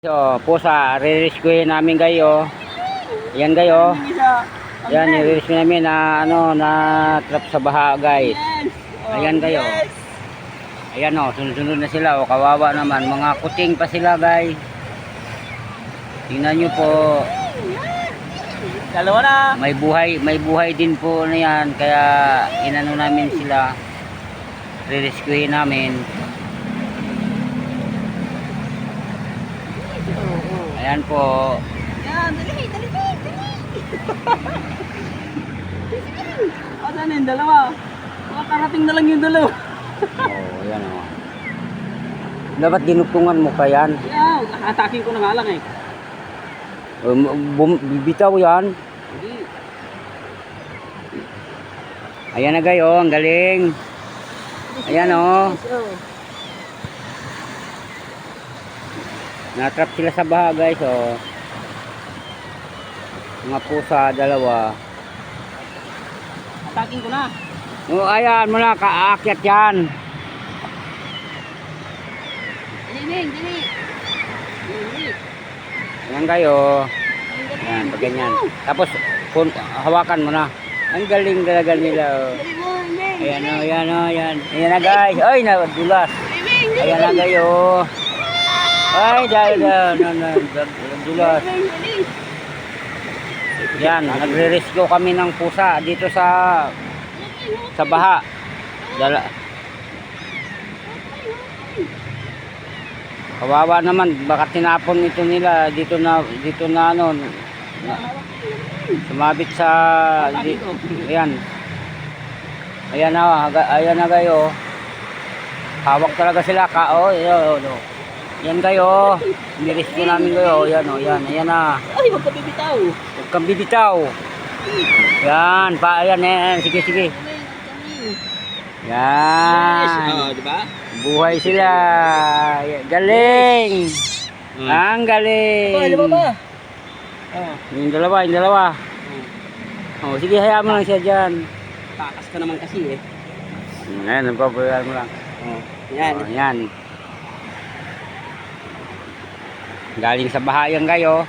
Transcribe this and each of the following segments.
So, pusa, re-rescue namin kayo. Yan kayo. Yan, re-rescue namin na na trap sa baha, guys. Ayan kayo. Ayan sunod-sunod na sila. Kawawa naman. Mga kuting pa sila, guys. Tingnan nyo po. Dalawa na. May buhay din po na yan. Kaya inano namin sila. Re-rescue namin. Ayan po. Yan, dali. Asan yung dalawa? Makakarating na lang yung dalawa. Ayan Dapat dinuktungan mo pa yan. Yan, atakin ko na nga lang eh. Bibitaw yan. Hindi. Ayan na kayo, ang galing. Ayan Natrap sila sa baha, guys. Mga pusa, dalawa. Atakin ko na. Ayan mo na, kaakyat yan. Dali. Ayan kayo. Ayan, pag ganyan. Tapos, hawakan mo na. Ang galing talaga nila. Ayan. Ayan na, guys. Ay, nadulas. Ayan na kayo. Ay, nadulas. Yan, nagre-rescue kami ng pusa dito sa baha. Kawawa naman, baka tinapon ito nila dito na sumabit sa ayan. Ayan na kayo. Hawak talaga sila Yan kayo. Nirescue namin kayo. Ayan na. Ay, huwag ka bibitaw. Huwag kang bibitaw. Yan, ayan. Sige. Yan. Diba? Buhay sila. Galing. Ang galing. Ito, ba? Yung dalawa. Sige, hayaan mo lang siya dyan. Takas ka naman kasi eh. Ayan, pabayaan mo lang. Yan. Galing sa bahayan kayo.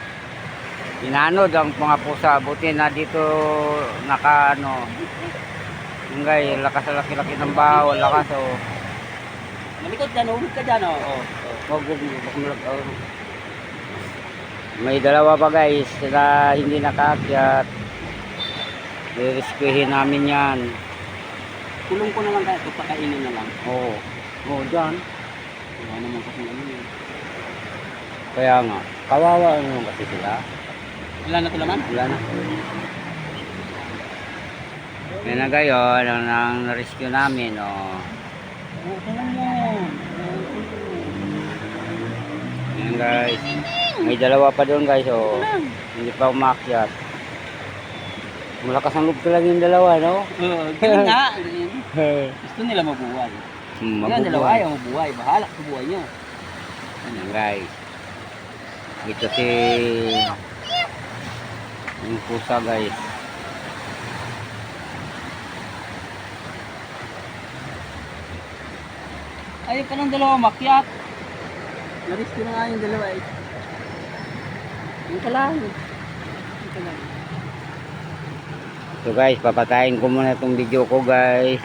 Inanod ang mga pusa. Buti na dito yung guys, lakas na laki ng baho, lakas Malikot dyan, huwag ka dyan May dalawa pa, guys, sila hindi nakaakyat. I-rescuehin namin yan. Kulong ko na lang tayo, pakainin na lang. Dyan. Wala naman kasi yun. Kaya nga, kawawa naman kasi sila. Wala na ito naman? Wala na. Yan na kayo, nang na-rescue namin, Yan, guys. May dalawa pa doon, guys, Hindi pa umakyat. Malakas ang loob talaga yung dalawa, no? Ganun nga. Gusto nila mabuhay. Yan, dalawa ayaw mabuhay. Bahala sa buhay niya. Yan, guys. Ito yung pusa, guys. Ayaw pa ng dalawa makyat. Narisky na nga yung dalawa eh. Yung ka lang. So, guys, papatayin ko muna itong video ko, guys.